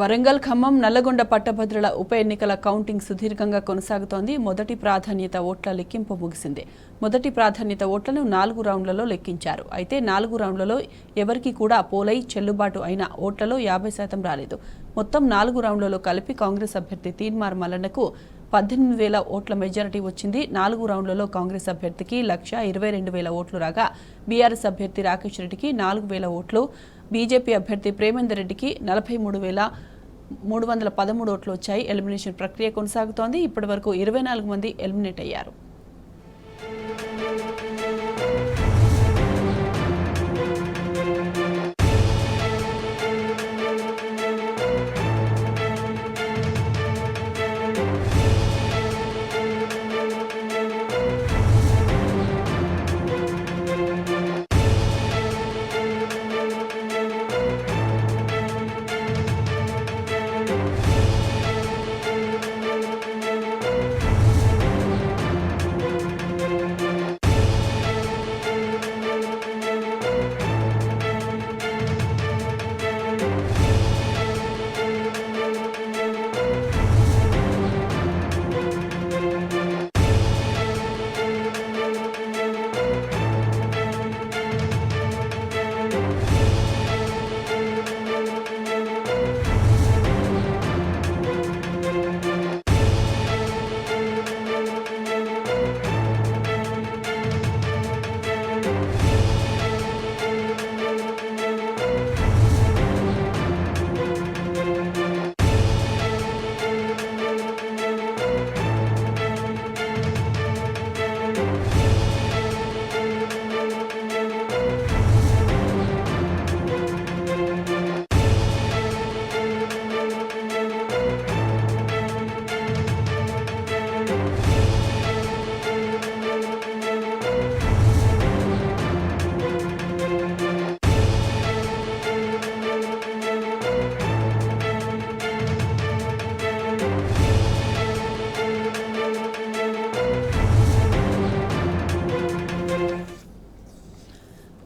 వరంగల్ ఖమ్మం నల్లగొండ పట్టభద్రుల ఉప ఎన్నికల కౌంటింగ్ సుదీర్ఘంగా కొనసాగుతోంది. మొదటి ప్రాధాన్యత ఓట్ల లెక్కింపు ముగిసింది. మొదటి ప్రాధాన్యత ఓట్లను 4 రౌండ్లలో లెక్కించారు. అయితే 4 రౌండ్లలో ఎవరికి కూడా పోలై చెల్లుబాటు అయిన ఓట్లలో 50% రాలేదు. మొత్తం 4 రౌండ్లలో కలిపి కాంగ్రెస్ అభ్యర్థి తీన్మార్ మల్లన్నకు 18,000 ఓట్ల మెజారిటీ వచ్చింది. 4 రౌండ్లలో కాంగ్రెస్ అభ్యర్థికి 1,22,000 ఓట్లు రాగా బీఆర్ఎస్ అభ్యర్థి రాకేష్ రెడ్డికి 4,000 ఓట్లు, బీజేపీ అభ్యర్థి ప్రేమేందర్ రెడ్డికి 43,313 ఓట్లు వచ్చాయి. ఎలిమినేషన్ ప్రక్రియ కొనసాగుతోంది. ఇప్పటివరకు 24 మంది ఎలిమినేట్ అయ్యారు.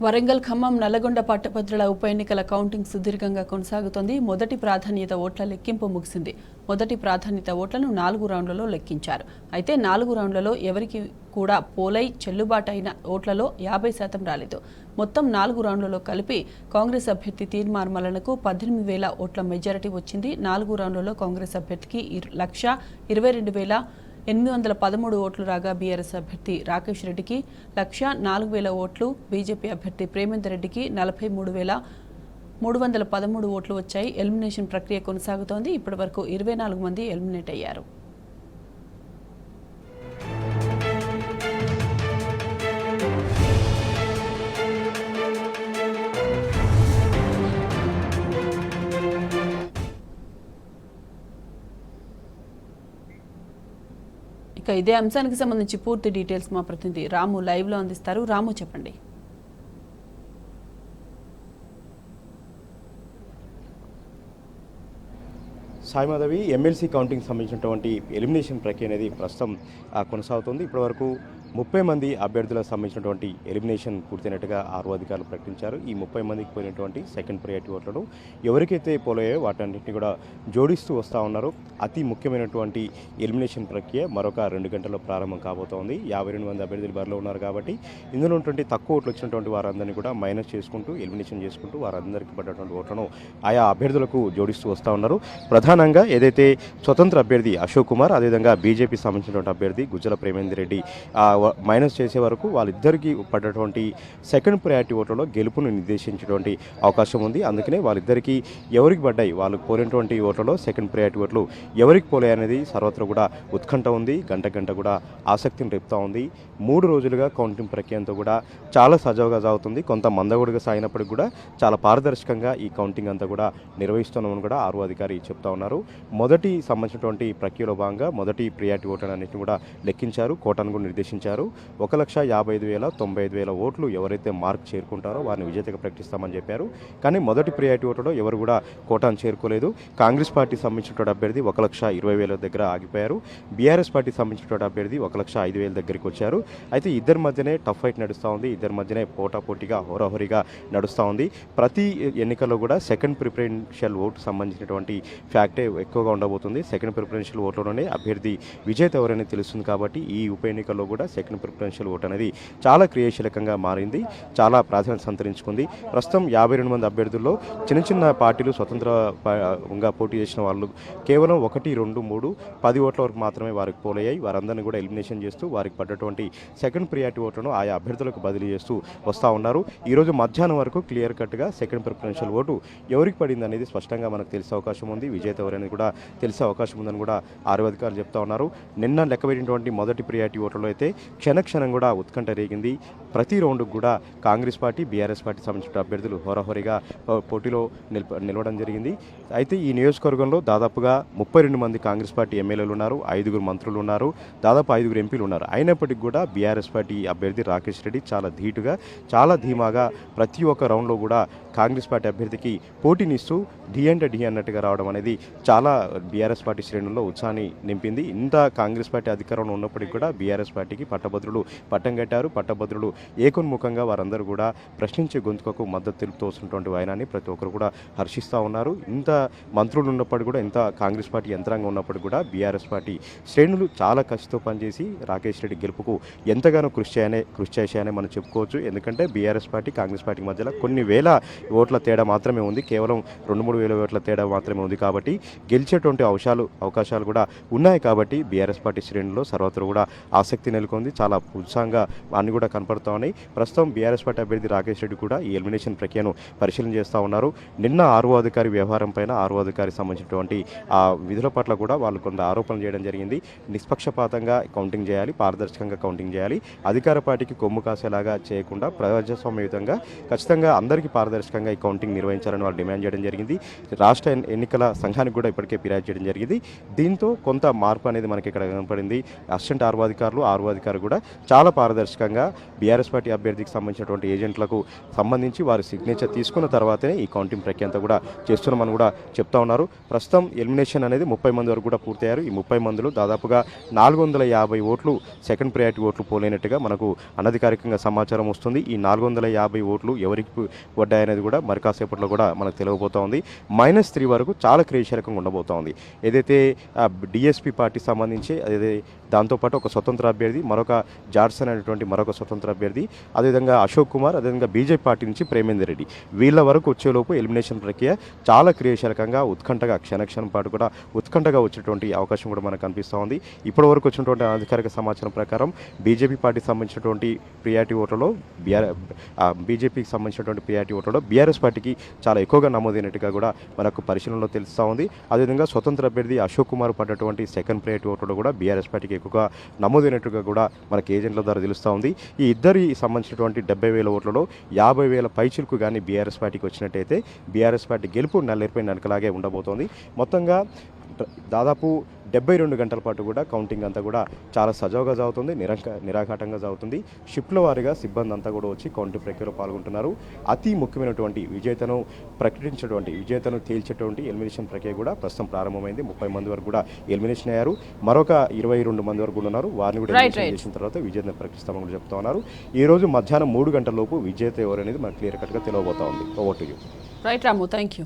వరంగల్ ఖమ్మం నల్లగొండ పట్టభద్రుల ఉప ఎన్నికల కౌంటింగ్ సుదీర్ఘంగా కొనసాగుతోంది. మొదటి ప్రాధాన్యత ఓట్ల లెక్కింపు ముగిసింది. మొదటి ప్రాధాన్యత ఓట్లను 4 రౌండ్లలో లెక్కించారు. అయితే 4 రౌండ్లలో ఎవరికి కూడా పోలై చెల్లుబాటు అయిన ఓట్లలో 50% రాలేదు. మొత్తం 4 రౌండ్లలో కలిపి కాంగ్రెస్ అభ్యర్థి తీన్మార్ మల్లన్నకు 18,000 ఓట్ల మెజారిటీ వచ్చింది. 4 రౌండ్లలో కాంగ్రెస్ అభ్యర్థికి 1,22,813 ఓట్లు రాగా బీఆర్ఎస్ అభ్యర్థి రాకేష్ రెడ్డికి 1,04,000 ఓట్లు, బీజేపీ అభ్యర్థి ప్రేమేందర్ రెడ్డికి 43,313 ఓట్లు వచ్చాయి. ఎలిమినేషన్ ప్రక్రియ కొనసాగుతోంది. ఇప్పటివరకు 24 మంది ఎలిమినేట్ అయ్యారు. ఇక ఇదే అంశానికి సంబంధించి పూర్తి డీటెయిల్స్ మా ప్రతినిధి రాము లైవ్లో అందిస్తారు. రాము, చెప్పండి. సాయిమాధవి, ఎమ్మెల్సీ కౌంటింగ్ సంబంధించినటువంటి ఎలిమినేషన్ ప్రక్రియ అనేది ప్రస్తుతం కొనసాగుతుంది. ఇప్పటివరకు 30 మంది అభ్యర్థులకు సంబంధించినటువంటి ఎలిమినేషన్ పూర్తయినట్టుగా ఆర్ఓ అధికారులు ప్రకటించారు. ఈ 30 మందికి పోయినటువంటి సెకండ్ ప్రయారిటీ ఓట్లను ఎవరికైతే పోలయ్యో వాటన్నింటినీ కూడా జోడిస్తూ వస్తూ ఉన్నారు. అతి ముఖ్యమైనటువంటి ఎలిమినేషన్ ప్రక్రియ మరొక 2 గంటల్లో ప్రారంభం కాబోతోంది. 52 మంది అభ్యర్థులు బరిలో ఉన్నారు కాబట్టి ఇందులో ఉన్నటువంటి తక్కువ ఓట్లు వచ్చినటువంటి వారందరినీ కూడా మైనస్ చేసుకుంటూ ఎలిమినేషన్ చేసుకుంటూ వారందరికీ పడ్డటువంటి ఓట్లను ఆయా అభ్యర్థులకు జోడిస్తూ వస్తూ ఉన్నారు. ప్రధానంగా ఏదైతే స్వతంత్ర అభ్యర్థి అశోక్ కుమార్, అదేవిధంగా బీజేపీ సంబంధించినటువంటి అభ్యర్థి గుజ్జల ప్రేమేందర్ రెడ్డి మైనస్ చేసే వరకు వాళ్ళిద్దరికీ పడ్డటువంటి సెకండ్ ప్రయారిటీ ఓట్లలో గెలుపును నిర్దేశించేటువంటి అవకాశం ఉంది. అందుకనే వాళ్ళిద్దరికీ ఎవరికి పడ్డాయి, వాళ్ళకు పోయినటువంటి ఓట్లలో సెకండ్ ప్రయారిటీ ఓట్లు ఎవరికి పోలే అనేది సర్వత్రా కూడా ఉత్కంఠ ఉంది. గంట కూడా ఆసక్తిని రేపుతూ ఉంది. 3 రోజులుగా కౌంటింగ్ ప్రక్రియ అంతా కూడా చాలా సజావుగా సాగుతుంది. కొంత మందగొడిగా సాగినప్పటికి కూడా చాలా పారదర్శకంగా ఈ కౌంటింగ్ అంతా కూడా నిర్వహిస్తున్నామని కూడా ఆర్ఓ అధికారి చెప్తా ఉన్నారు. మొదటి సంబంధించినటువంటి ప్రక్రియలో భాగంగా మొదటి ప్రియారిటీ ఓట్లన్నింటినీ కూడా లెక్కించారు, కోటాను కూడా నిర్దేశించారు. ఇచ్చారు. 1,55,095 ఓట్లు ఎవరైతే మార్క్ చేరుకుంటారో వారిని విజేతగా ప్రకటిస్తామని చెప్పారు. కానీ మొదటి ప్రియారిటీ ఓటులో ఎవరు కూడా కోటాను చేరుకోలేదు. కాంగ్రెస్ పార్టీ సంబంధించిన అభ్యర్థి 1,20,000 దగ్గర ఆగిపోయారు. బీఆర్ఎస్ పార్టీ సంబంధించిన అభ్యర్థి 1,05,000 దగ్గరికి వచ్చారు. అయితే ఇద్దరి మధ్యనే టఫ్ ఫైట్ నడుస్తూ ఉంది. ఇద్దరి మధ్యనే పోటాపోటీగా హోరాహోరీగా నడుస్తూ ఉంది. ప్రతి ఎన్నికల్లో కూడా సెకండ్ ప్రిఫరెన్షియల్ ఓటు సంబంధించినటువంటి ఫ్యాక్టే ఎక్కువగా ఉండబోతుంది. సెకండ్ ప్రిఫరెన్షియల్ ఓట్లోనే అభ్యర్థి విజేత ఎవరని తెలుస్తుంది. కాబట్టి ఈ ఉప ఎన్నికల్లో కూడా సెకండ్ ప్రిఫరెన్షియల్ ఓట్ అనేది చాలా క్రియాశీలకంగా మారింది, చాలా ప్రాధాన్యత సంతరించుకుంది. ప్రస్తుతం 52 మంది అభ్యర్థుల్లో చిన్న చిన్న పార్టీలు స్వతంత్రంగా పోటీ చేసిన వాళ్ళు కేవలం 1, 2, 3, 10 ఓట్ల వరకు మాత్రమే వారికి పోలయ్యాయి. వారందరినీ కూడా ఎలిమినేషన్ చేస్తూ వారికి పడ్డటువంటి సెకండ్ ప్రియారిటీ ఓట్లను ఆయా అభ్యర్థులకు బదిలీ చేస్తూ వస్తూ ఉన్నారు. ఈరోజు మధ్యాహ్నం వరకు క్లియర్ కట్గా సెకండ్ ప్రిఫరెన్షియల్ ఓటు ఎవరికి పడింది అనేది స్పష్టంగా మనకు తెలిసే అవకాశం ఉంది. విజేత ఎవరనేది కూడా తెలిసే అవకాశం ఉందని కూడా ఆరు అధికారులు చెప్తా ఉన్నారు. నిన్న లెక్కబెట్టినటువంటి మొదటి ప్రియారిటీ ఓట్లలో అయితే క్షణక్షణం కూడా ఉత్కంఠ రేగింది. ప్రతి రౌండ్కు కూడా కాంగ్రెస్ పార్టీ, బీఆర్ఎస్ పార్టీ సంబంధించిన అభ్యర్థులు హోరాహోరీగా పోటీలో నిలవడం జరిగింది. అయితే ఈ నియోజకవర్గంలో దాదాపుగా 32 మంది కాంగ్రెస్ పార్టీ ఎమ్మెల్యేలు ఉన్నారు, 5 మంత్రులు ఉన్నారు, దాదాపు 5 ఎంపీలు ఉన్నారు. అయినప్పటికీ కూడా బీఆర్ఎస్ పార్టీ అభ్యర్థి రాకేష్ రెడ్డి చాలా ధీటుగా, చాలా ధీమాగా ప్రతి ఒక్క రౌండ్లో కూడా కాంగ్రెస్ పార్టీ అభ్యర్థికి పోటీనిస్తూ ఢీ అంటే ఢీ అన్నట్టుగా రావడం అనేది చాలా బీఆర్ఎస్ పార్టీ శ్రేణుల్లో ఉత్సాహాన్ని నింపింది. ఇంత కాంగ్రెస్ పార్టీ అధికారంలో ఉన్నప్పటికీ కూడా బీఆర్ఎస్ పార్టీకి పట్టభద్రులు పట్టం కట్టారు. పట్టభద్రులు ఏకోన్ముఖంగా వారందరూ కూడా ప్రశ్నించే గొంతుకకు మద్దతు తెలుపుతూ వస్తున్నటువంటి వైనాన్ని ప్రతి ఒక్కరు కూడా హర్షిస్తూ ఉన్నారు. ఇంత మంత్రులు ఉన్నప్పటికీ కూడా, ఇంత కాంగ్రెస్ పార్టీ యంత్రాంగం ఉన్నప్పటికీ కూడా బీఆర్ఎస్ పార్టీ శ్రేణులు చాలా కసితో పనిచేసి రాకేష్ రెడ్డి గెలుపుకు ఎంతగానో కృషి చేశాయని మనం చెప్పుకోవచ్చు. ఎందుకంటే బీఆర్ఎస్ పార్టీ, కాంగ్రెస్ పార్టీ మధ్యలో కొన్ని వేల ఓట్ల తేడా మాత్రమే ఉంది, కేవలం 2-3 వేల ఓట్ల తేడా మాత్రమే ఉంది. కాబట్టి గెలిచేటువంటి అవకాశాలు కూడా ఉన్నాయి. కాబట్టి బీఆర్ఎస్ పార్టీ శ్రేణుల్లో సర్వత్రా కూడా ఆసక్తి నెలకొంది. చాలా ఉత్సాహంగా అన్ని కూడా కనపడుతూ ఉన్నాయి. ప్రస్తుతం బీఆర్ఎస్ పార్టీ అభ్యర్థి రాకేష్ రెడ్డి కూడా ఈ ఎలిమినేషన్ ప్రక్రియను పరిశీలన చేస్తూ ఉన్నారు. నిన్న ఆర్ఓ అధికారి వ్యవహారం పైన ఆర్ఓ అధికారికి సంబంధించినటువంటి ఆ విధుల పట్ల కూడా వాళ్ళు కొంత ఆరోపణలు చేయడం జరిగింది. నిష్పక్షపాతంగా కౌంటింగ్ చేయాలి, పారదర్శకంగా కౌంటింగ్ చేయాలి, అధికార పార్టీకి కొమ్ము కాసేలాగా చేయకుండా ప్రజాస్వామ్యయుతంగా ఖచ్చితంగా అందరికీ పారదర్శకంగా ఈ కౌంటింగ్ నిర్వహించాలని వాళ్ళు డిమాండ్ చేయడం జరిగింది. రాష్ట్ర ఎన్నికల సంఘానికి కూడా ఇప్పటికే ఫిర్యాదు చేయడం జరిగింది. దీంతో కొంత మార్పు అనేది మనకి ఇక్కడ కనపడింది. అసిస్టెంట్ ఆర్ఓ అధికారులు కూడా చాలా పారదర్శకంగా బీఆర్ఎస్ పార్టీ అభ్యర్థికి సంబంధించినటువంటి ఏజెంట్లకు సంబంధించి వారి సిగ్నేచర్ తీసుకున్న తర్వాతనే ఈ కౌంటింగ్ ప్రక్రియ అంతా కూడా చేస్తున్నామని కూడా చెప్తా ఉన్నారు. ప్రస్తుతం ఎలిమినేషన్ అనేది 30 మంది వరకు కూడా పూర్తయ్యారు. ఈ 30 మందిలో దాదాపుగా 450 ఓట్లు సెకండ్ ప్రయారిటీ ఓట్లు పోలేనట్టుగా మనకు అనధికారికంగా సమాచారం వస్తుంది. ఈ 450 ఓట్లు ఎవరికి పడ్డాయనేది కూడా మరి కాసేపట్లో కూడా మనకు తెలియబోతూ ఉంది. -3 వరకు చాలా క్రియాశీలకంగా ఉండబోతోంది. ఏదైతే డిఎస్పీ పార్టీ సంబంధించి అదే దాంతోపాటు ఒక స్వతంత్ర అభ్యర్థి, మరొక జార్సన్ అనేటువంటి మరొక స్వతంత్ర అభ్యర్థి, అదేవిధంగా అశోక్ కుమార్, అదేవిధంగా బీజేపీ పార్టీ నుంచి ప్రేమేందర్ రెడ్డి, వీళ్ళ వరకు వచ్చేలోపు ఎలిమినేషన్ ప్రక్రియ చాలా క్రియాశీలకంగా క్షణక్షణం పాటు కూడా ఉత్కంఠగా వచ్చేటువంటి అవకాశం కూడా మనకు కనిపిస్తూ ఉంది. ఇప్పటి వరకు వచ్చినటువంటి అధికారిక సమాచారం ప్రకారం బీజేపీ పార్టీకి సంబంధించినటువంటి ప్రియారిటీ ఓట్లలో బీజేపీకి సంబంధించినటువంటి ప్రియారిటీ ఓట్లలో బీఆర్ఎస్ పార్టీకి చాలా ఎక్కువగా నమోదైనట్టుగా కూడా మనకు పరిశీలనలో తెలుస్తూ ఉంది. అదేవిధంగా స్వతంత్ర అభ్యర్థి అశోక్ కుమార్ పడ్డటువంటి సెకండ్ ప్రియారిటీ ఓట్లో కూడా బీఆర్ఎస్ పార్టీకి ఎక్కువగా నమోదైనట్టుగా కూడా మనకి ఏజెంట్ల ద్వారా తెలుస్తూ ఉంది. ఈ ఇద్దరి సంబంధించినటువంటి 70,000 ఓట్లలో 50,000 పైచిలకు కానీ బీఆర్ఎస్ పార్టీకి వచ్చినట్టయితే బీఆర్ఎస్ పార్టీ గెలుపు నల్లేరుపై నడకలాగే ఉండబోతోంది. మొత్తంగా దాదాపు 72 గంటల పాటు కూడా కౌంటింగ్ అంతా కూడా చాలా సజావుగా సాగుతుంది, నిరాఘాటంగా సాగుతుంది. షిఫ్ట్ల వారీగా సిబ్బంది అంతా కూడా వచ్చి కౌంటింగ్ ప్రక్రియలో పాల్గొంటున్నారు. అతి ముఖ్యమైనటువంటి విజేతను తేల్చేటువంటి ఎలిమినేషన్ ప్రక్రియ కూడా ప్రస్తుతం ప్రారంభమైంది. 30 మంది వరకు కూడా ఎలిమినేషన్ అయ్యారు. మరొక 22 మంది వరకు కూడా ఉన్నారు. వారిని కూడా ఎలిమినేషన్ చేసిన తర్వాత విజేతను ప్రకటిస్తామని కూడా చెప్తా ఉన్నారు. ఈ రోజు మధ్యాహ్నం 3 గంటల లోపు విజేత ఎవరు అనేది మనకు క్లియర్ కట్గా తెలియబోతా ఉంది. Over to you. Right Ramu, thank you.